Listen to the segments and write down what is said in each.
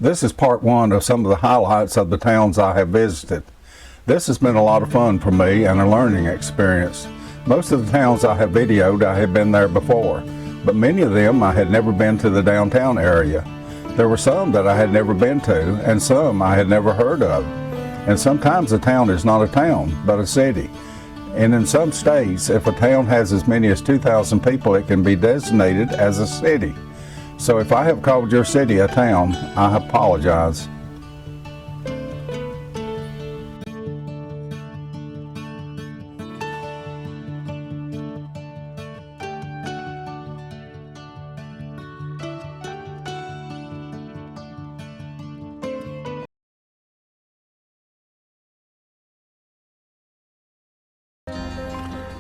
This is part one of some of the highlights of the towns I have visited. This has been a lot of fun for me and a learning experience. Most of the towns I have videoed, I have been there before, but many of them I had never been to the downtown area. There were some that I had never been to and some I had never heard of. And sometimes a town is not a town, but a city. And in some states, if a town has as many as 2,000 people, it can be designated as a city. So if I have called your city a town, I apologize.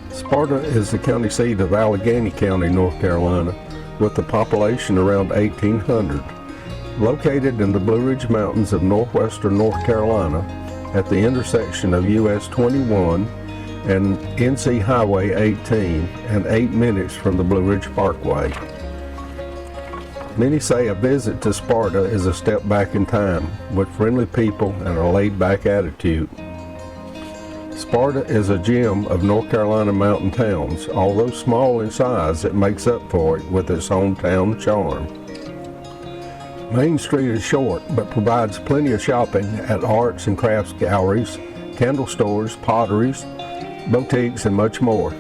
Sparta is the county seat of Allegheny County, North Carolina, with a population around 1,800. Located in the Blue Ridge Mountains of northwestern North Carolina at the intersection of US 21 and NC Highway 18 and 8 minutes from the Blue Ridge Parkway. Many say a visit to Sparta is a step back in time with friendly people and a laid-back attitude. Sparta is a gem of North Carolina mountain towns. Although small in size, it makes up for it with its hometown charm. Main Street is short, but provides plenty of shopping at arts and crafts galleries, candle stores, potteries, boutiques, and much more.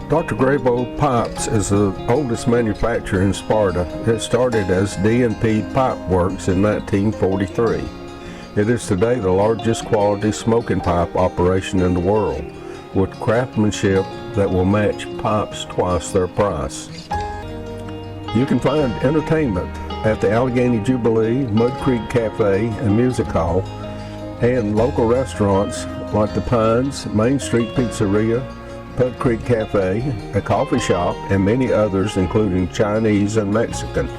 Dr. Graybo Pipes is the oldest manufacturer in Sparta. It started as D&P Pipe Works in 1943. It is today the largest quality smoking pipe operation in the world, with craftsmanship that will match pipes twice their price. You can find entertainment at the Allegheny Jubilee, Mud Creek Cafe and Music Hall, and local restaurants like the Pines, Main Street Pizzeria, Pud Creek Cafe, a coffee shop, and many others including Chinese and Mexican.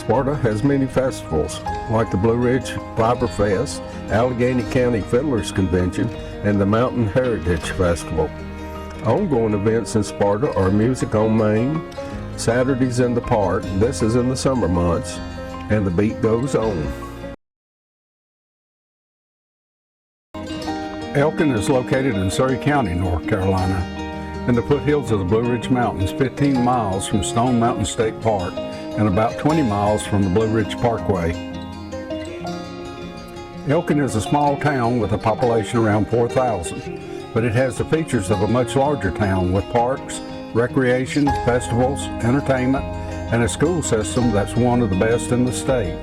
Sparta has many festivals, like the Blue Ridge Fiber Fest, Allegheny County Fiddlers Convention, and the Mountain Heritage Festival. Ongoing events in Sparta are Music on Main, Saturdays in the Park, this is in the summer months, and the beat goes on. Elken is located in Surry County, North Carolina, in the foothills of the Blue Ridge Mountains, 15 miles from Stone Mountain State Park, and about 20 miles from the Blue Ridge Parkway. Elken is a small town with a population around 4,000, but it has the features of a much larger town with parks, recreation, festivals, entertainment, and a school system that's one of the best in the state.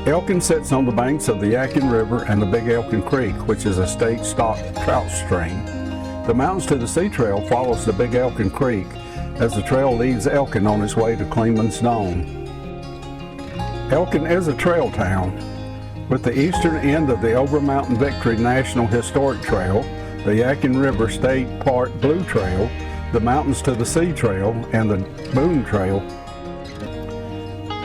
Elken sits on the banks of the Elken River and the Big Elken Creek, which is a state stock trout stream. The Mountains to the Sea Trail follows the Big Elken Creek as the trail leads Elken on its way to Kleeman's Dome. Elken is a trail town, with the eastern end of the Over Mountain Victory National Historic Trail, the Elken River State Park Blue Trail, the Mountains to the Sea Trail, and the Boone Trail.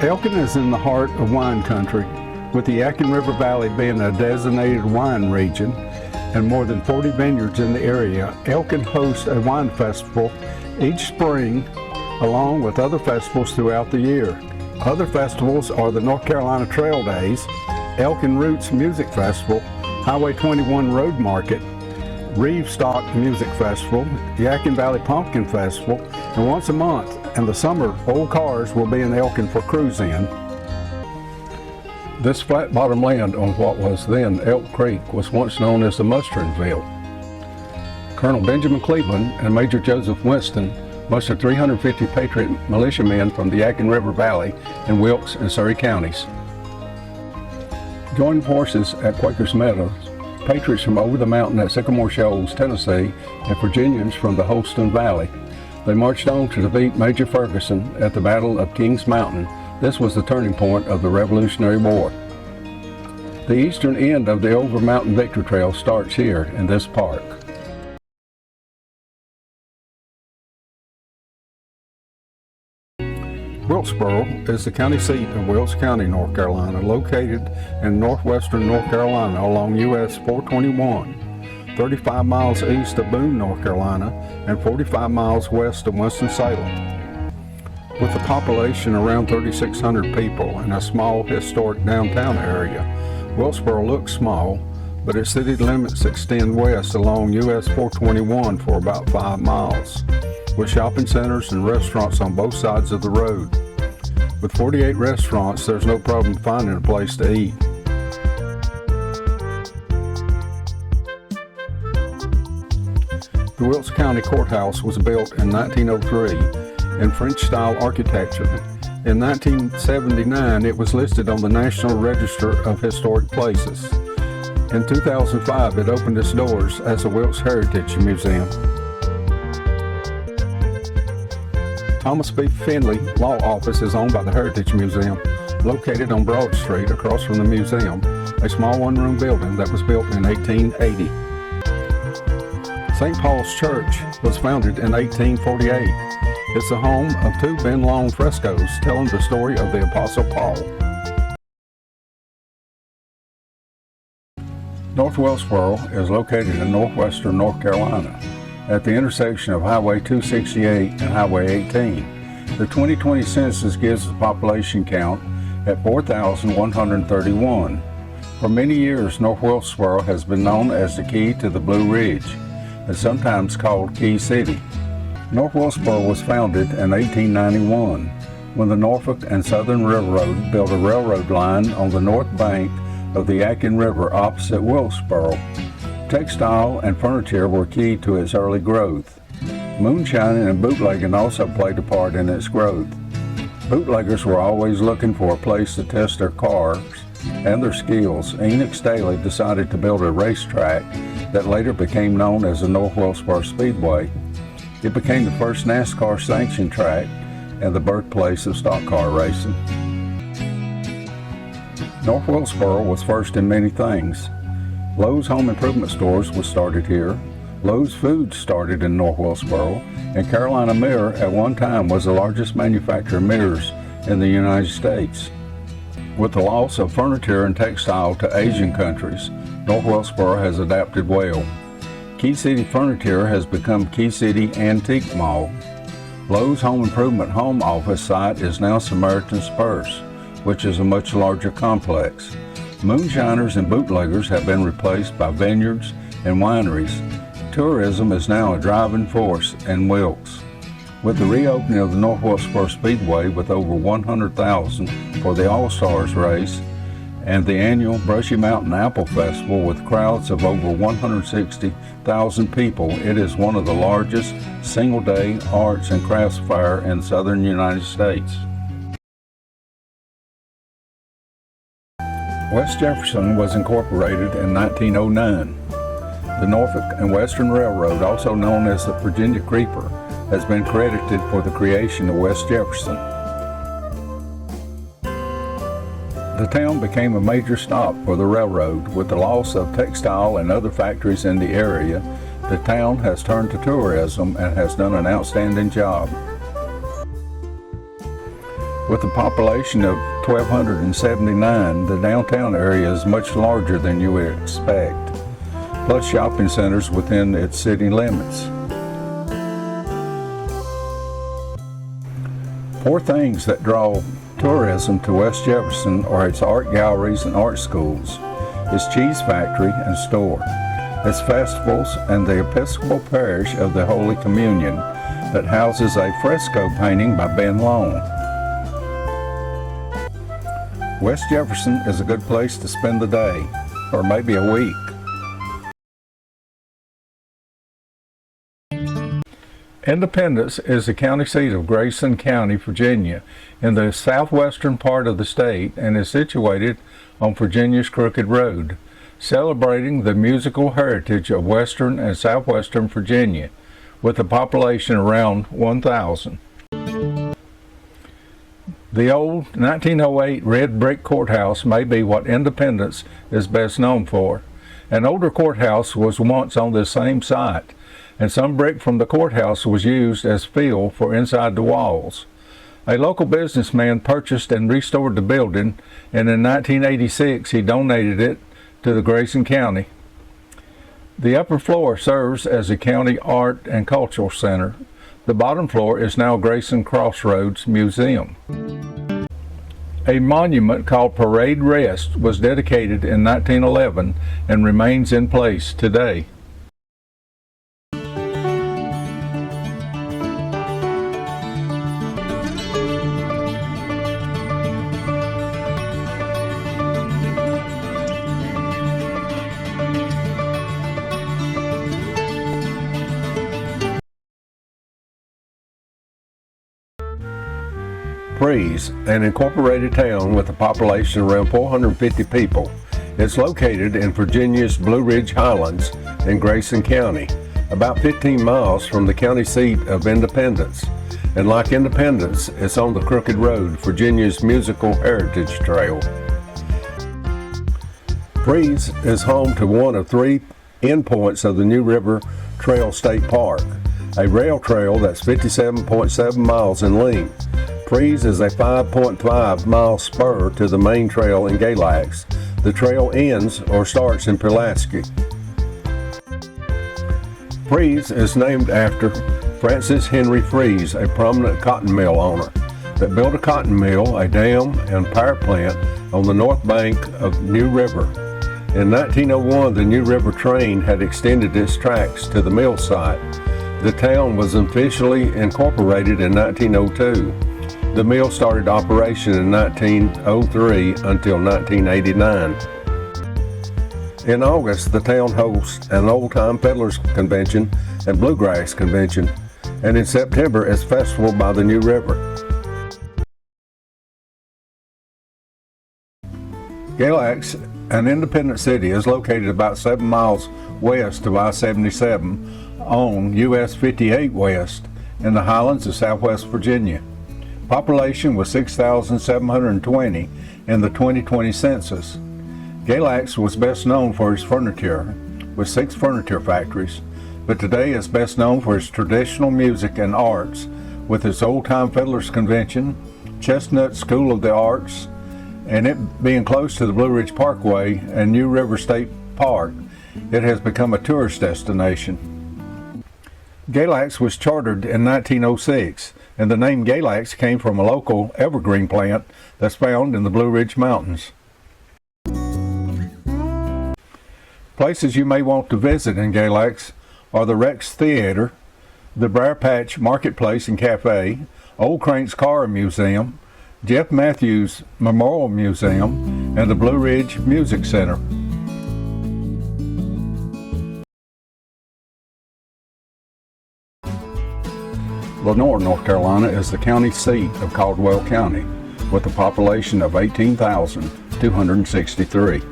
Elken is in the heart of wine country, with the Elken River Valley being a designated wine region and more than 40 vineyards in the area. Elken hosts a wine festival each spring, along with other festivals throughout the year. Other festivals are the North Carolina Trail Days, Elken Roots Music Festival, Highway 21 Road Market, Reeve Stock Music Festival, the Elken Valley Pumpkin Festival, and once a month in the summer, old cars will be in Elken for cruise-in. This flat bottom land on what was then Elk Creek was once known as the Mustardville. Colonel Benjamin Cleveland and Major Joseph Winston mustered 350 Patriot militiamen from the Elken River Valley in Wilkes and Surry counties. Joining forces at Quakers Meadows, Patriots from over the mountain at Sycamore Shoals, Tennessee, and Virginians from the Holston Valley. They marched on to defeat Major Ferguson at the Battle of Kings Mountain. This was the turning point of the Revolutionary War. The eastern end of the Over Mountain Victory Trail starts here in this park. Wellsboro is the county seat of Wells County, North Carolina, located in northwestern North Carolina along US 421, 35 miles east of Boone, North Carolina, and 45 miles west of Winston-Salem. With a population around 3,600 people and a small historic downtown area, Wellsboro looks small, but its city limits extend west along US 421 for about 5 miles, with shopping centers and restaurants on both sides of the road. With 48 restaurants, there's no problem finding a place to eat. The Wilkes County Courthouse was built in 1903 in French-style architecture. In 1979, it was listed on the National Register of Historic Places. In 2005, it opened its doors as a Wilkes Heritage Museum. Thomas B. Finley Law Office is owned by the Heritage Museum, located on Broad Street across from the museum, a small one-room building that was built in 1880. St. Paul's Church was founded in 1848. It's the home of 2 Ben Long frescoes telling the story of the Apostle Paul. North Wellsboro is located in northwestern North Carolina at the intersection of Highway 268 and Highway 18. The 2020 census gives the population count at 4,131. For many years, North Wellsboro has been known as the key to the Blue Ridge, and sometimes called Key City. North Wellsboro was founded in 1891 when the Norfolk and Southern Railroad built a railroad line on the north bank of the Elken River opposite Wellsboro. Textile and furniture were key to its early growth. Moonshining and bootlegging also played a part in its growth. Bootleggers were always looking for a place to test their cars and their skills. Enoch Staley decided to build a racetrack that later became known as the North Wellsboro Speedway. It became the first NASCAR sanctioned track and the birthplace of stock car racing. North Wellsboro was first in many things. Lowe's Home Improvement Stores was started here. Lowe's Foods started in North Wellsboro, and Carolina Mirror at one time was the largest manufacturer of mirrors in the United States. With the loss of furniture and textile to Asian countries, North Wellsboro has adapted well. Key City Furniture has become Key City Antique Mall. Lowe's Home Improvement home office site is now Samaritan Spurs, which is a much larger complex. Moonshiners and bootleggers have been replaced by vineyards and wineries. Tourism is now a driving force in Wilkes. With the reopening of the North Wellsboro Speedway with over 100,000 for the All-Stars race, and the annual Brushy Mountain Apple Festival with crowds of over 160,000 people, it is one of the largest single-day arts and crafts fair in southern United States. West Jefferson was incorporated in 1909. The Norfolk and Western Railroad, also known as the Virginia Creeper, has been credited for the creation of West Jefferson. The town became a major stop for the railroad. With the loss of textile and other factories in the area, the town has turned to tourism and has done an outstanding job. With a population of 1,279, the downtown area is much larger than you would expect, plus shopping centers within its city limits. 4 things that draw tourism to West Jefferson are its art galleries and art schools, its cheese factory and store, its festivals, and the Episcopal Parish of the Holy Communion that houses a fresco painting by Ben Long. West Jefferson is a good place to spend the day, or maybe a week. Independence is the county seat of Grayson County, Virginia, in the southwestern part of the state, and is situated on Virginia's Crooked Road, celebrating the musical heritage of western and southwestern Virginia, with a population around 1,000. The old 1908 red brick courthouse may be what Independence is best known for. An older courthouse was once on this same site, and some brick from the courthouse was used as fill for inside the walls. A local businessman purchased and restored the building, and in 1986 he donated it to the Grayson County. The upper floor serves as a county art and cultural center. The bottom floor is now Grayson Crossroads Museum. A monument called Parade Rest was dedicated in 1911 and remains in place today. Breeze, an incorporated town with a population around 450 people. It's located in Virginia's Blue Ridge Highlands in Grayson County, about 15 miles from the county seat of Independence. And like Independence, it's on the Crooked Road, Virginia's musical heritage trail. Breeze is home to one of 3 endpoints of the New River Trail State Park, a rail trail that's 57.7 miles in length. Breeze is a 5.5-mile spur to the main trail in Galax. The trail ends or starts in Pulaski. Breeze is named after Francis Henry Freeze, a prominent cotton mill owner that built a cotton mill, a dam, and power plant on the north bank of New River. In 1901, the New River train had extended its tracks to the mill site. The town was officially incorporated in 1902. The mill started operation in 1903 until 1989. In August, the town hosts an old-time peddlers convention and bluegrass convention, and in September, it's Festival by the New River. Galax, an independent city, is located about 7 miles west of I-77 on US 58 West in the highlands of Southwest Virginia. Population was 6,720 in the 2020 census. Galax was best known for its furniture, with 6 furniture factories, but today it's best known for its traditional music and arts, with its old-time fiddlers convention, Chestnut School of the Arts, and it being close to the Blue Ridge Parkway and New River State Park. It has become a tourist destination. Galax was chartered in 1906, and the name Galax came from a local evergreen plant that's found in the Blue Ridge Mountains. Places you may want to visit in Galax are the Rex Theater, the Briar Patch Marketplace and Cafe, Old Crank's Car Museum, Jeff Matthews Memorial Museum, and the Blue Ridge Music Center. Lenor, North Carolina is the county seat of Caldwell County with a population of 18,263.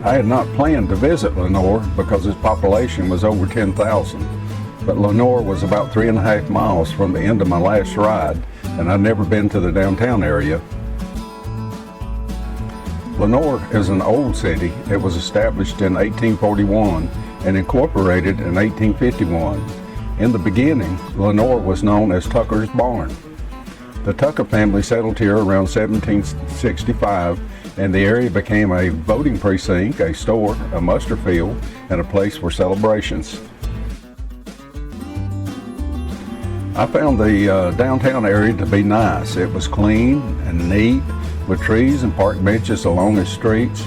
I had not planned to visit Lenor because its population was over 10,000, but Lenor was about 3.5 miles from the end of my last ride, and I'd never been to the downtown area. Lenor is an old city. It was established in 1841 and incorporated in 1851. In the beginning, Lenor was known as Tucker's Barn. The Tucker family settled here around 1765, and the area became a voting precinct, a store, a muster field, and a place for celebrations. I found the downtown area to be nice. It was clean and neat, with trees and park benches along its streets.